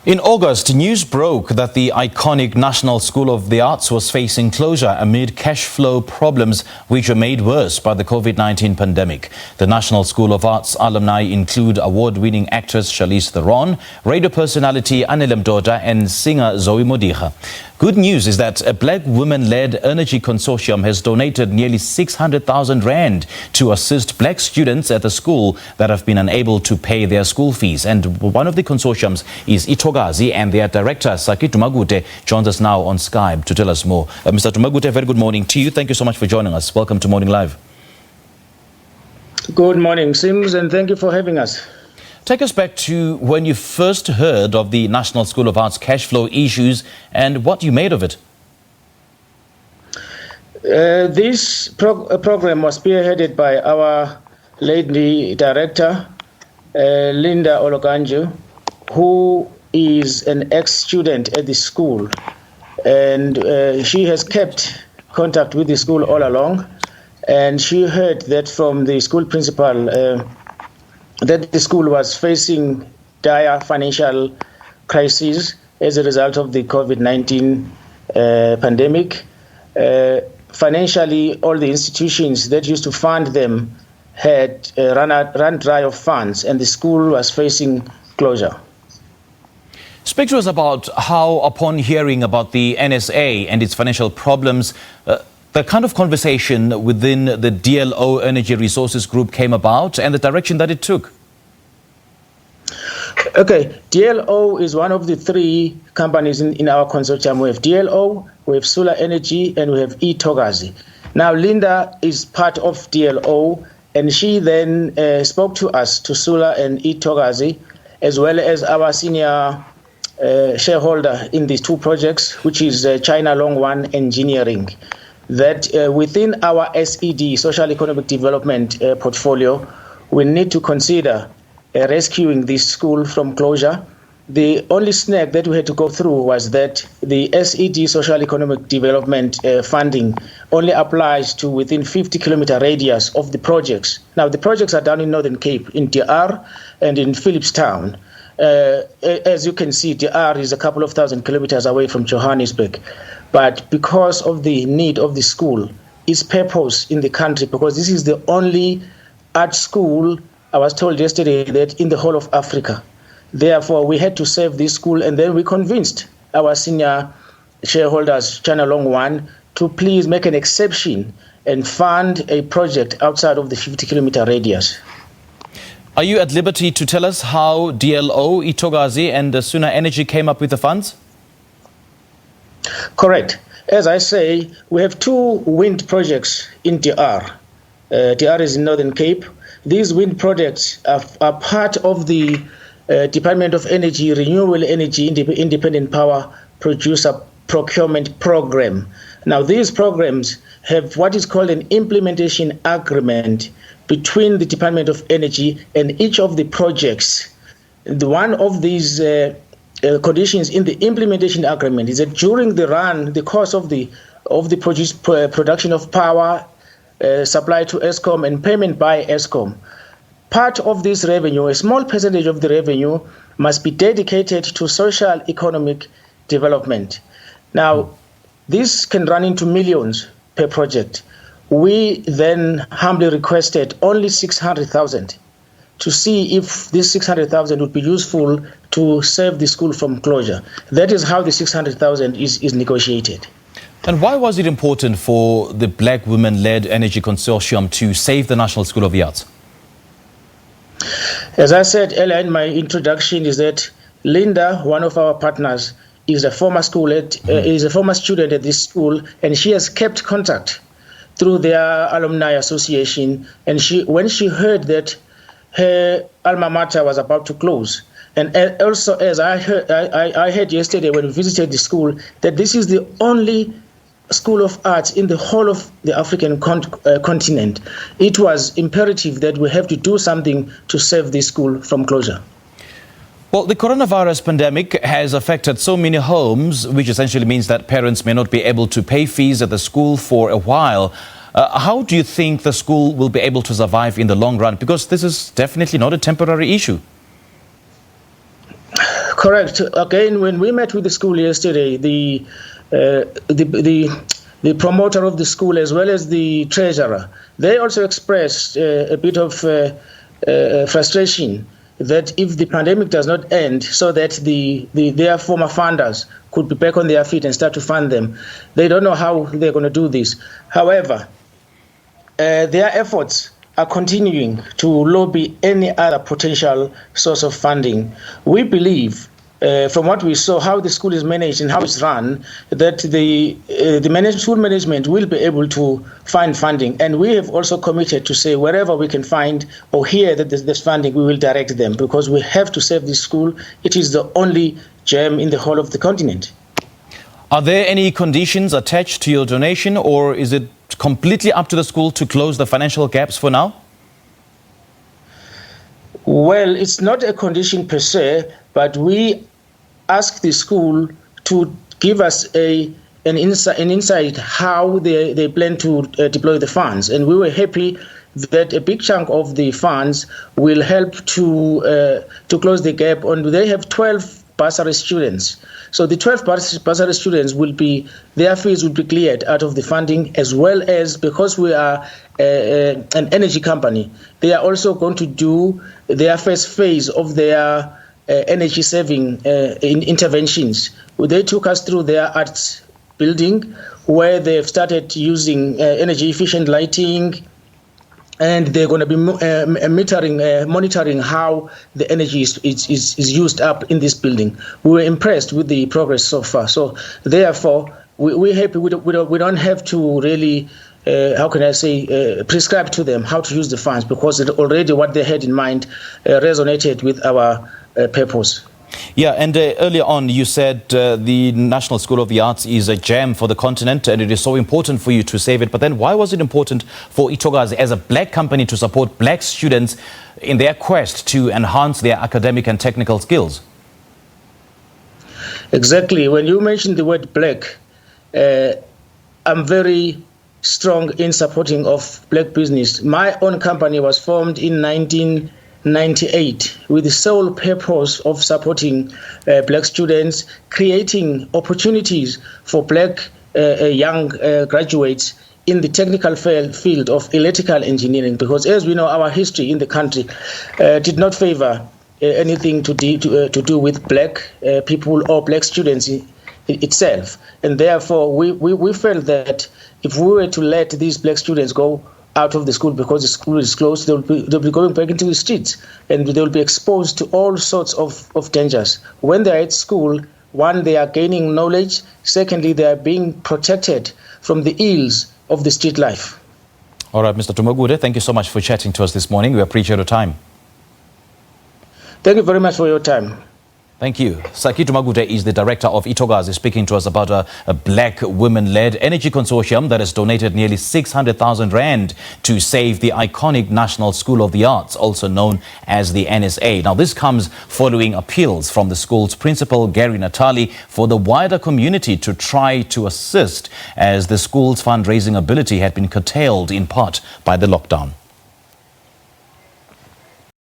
In August, news broke that the iconic National School of the Arts was facing closure amid cash flow problems which were made worse by the COVID-19 pandemic. The National School of Arts alumni include award-winning actress Charlize Theron, radio personality Anele Mdoda and singer Zoë Modiga. Good news is that a black women-led energy consortium has donated nearly 600,000 rand to assist black students at the school that have been unable to pay their school fees. And one of the consortiums is Ithokazi, and their director, Sakhi Dumakude, joins us now on Skype to tell us more. Mr. Dumakude, very good morning to you. Thank you so much for joining us. Welcome to Morning Live. Good morning, Sims, and thank you for having us. Take us back to when you first heard of the National School of Arts cash flow issues and what you made of it. This program was spearheaded by our lady director, Linda Ologanju, who is an ex-student at the school. And she has kept contact with the school all along. And she heard that from the school principal that the school was facing dire financial crises as a result of the COVID-19 pandemic. Financially, all the institutions that used to fund them had run dry of funds, and the school was facing closure. Speak to us about how, upon hearing about the NSA and its financial problems, the kind of conversation within the DLO Energy Resources Group came about and the direction that it took. Okay, DLO is one of the three companies in our consortium. We have DLO, we have Solar Energy, and we have Ithokazi. Now, Linda is part of DLO, and she then spoke to us, to Solar and Ithokazi, as well as our senior shareholder in these two projects, which is China Long One Engineering, that within our SED, Social Economic Development portfolio, we need to consider rescuing this school from closure. The only snag that we had to go through was that the SED, Social Economic Development funding, only applies to within 50-kilometer radius of the projects. Now, the projects are down in Northern Cape, in DR and in Phillipstown. As you can see, DR is a couple of thousand kilometers away from Johannesburg. But because of the need of the school, its purpose in the country, because this is the only art school, I was told yesterday, that in the whole of Africa. Therefore, we had to save this school, and then we convinced our senior shareholders, China Long One, to please make an exception and fund a project outside of the 50-kilometer radius. Are you at liberty to tell us how DLO, Ithokazi and Solar Energy came up with the funds? Correct. As I say, we have two wind projects in DR. DR is in Northern Cape. These wind projects are part of the Department of Energy, Renewable Energy Independent Power Producer Procurement Program. Now, these programs have what is called an implementation agreement between the Department of Energy and each of the projects. One of these conditions in the implementation agreement is that during the course of the production of power, supply to Eskom and payment by Eskom, part of this revenue, a small percentage of the revenue, must be dedicated to social economic development. Now, this can run into millions per project. We then humbly requested only 600,000 to see if this 600,000 would be useful to save the school from closure. That is how the 600,000 is negotiated. And why was it important for the Black Women-led Energy Consortium to save the National School of the Arts? As I said earlier in my introduction, is that Linda, one of our partners, is a former student at this school, and she has kept contact through their alumni association. And when she heard that her alma mater was about to close, and also as I heard yesterday when we visited the school, that this is the only School of Arts in the whole of the African continent, it was imperative that we have to do something to save this school from closure. Well, the coronavirus pandemic has affected so many homes, which essentially means that parents may not be able to pay fees at the school for a while. How do you think the school will be able to survive in the long run? Because this is definitely not a temporary issue. Correct. Again, when we met with the school yesterday, the promoter of the school as well as the treasurer, they also expressed a bit of frustration that if the pandemic does not end, so that their former funders could be back on their feet and start to fund them, they don't know how they're going to do this. However, their efforts are continuing to lobby any other potential source of funding. We believe, from what we saw, how the school is managed and how it's run, that the school management will be able to find funding. And we have also committed to say wherever we can find or hear that there's funding, we will direct them, because we have to save this school. It is the only gem in the whole of the continent. Are there any conditions attached to your donation, or is it completely up to the school to close the financial gaps for now? Well, it's not a condition per se, but we ask the school to give us an insight how they plan to deploy the funds. And we were happy that a big chunk of the funds will help to close the gap. They have 12 bursary students. So the 12 bursary students their fees will be cleared out of the funding, as well as, because we are an energy company, they are also going to do their first phase of their energy saving interventions. They took us through their arts building, where they've started using energy efficient lighting, and they're going to be monitoring how the energy is used up in this building. We were impressed with the progress so far. So therefore, we're happy. We don't have to really, prescribe to them how to use the funds, because already what they had in mind resonated with our purpose. Yeah, and earlier on you said the National School of the Arts is a gem for the continent and it is so important for you to save it. But then why was it important for Ithokazi as a black company to support black students in their quest to enhance their academic and technical skills? Exactly. When you mentioned the word black, I'm very strong in supporting of black business. My own company was formed in 1998 with the sole purpose of supporting black students, creating opportunities for black young graduates in the technical field of electrical engineering, because as we know, our history in the country did not favor anything to do with black people or black students itself. And therefore, we felt that if we were to let these black students go out of the school because the school is closed, they'll be going back into the streets and they'll be exposed to all sorts of dangers. When they're at school, one, they are gaining knowledge. Secondly, they are being protected from the ills of the street life. All right, Mr. Dumakude, thank you so much for chatting to us this morning. We appreciate your time. Thank you very much for your time. Thank you. Sakhi Dumakude is the director of Ithokazi, speaking to us about a black women-led energy consortium that has donated nearly 600,000 rand to save the iconic National School of the Arts, also known as the NSA. Now, this comes following appeals from the school's principal, Gary Natali, for the wider community to try to assist, as the school's fundraising ability had been curtailed in part by the lockdown.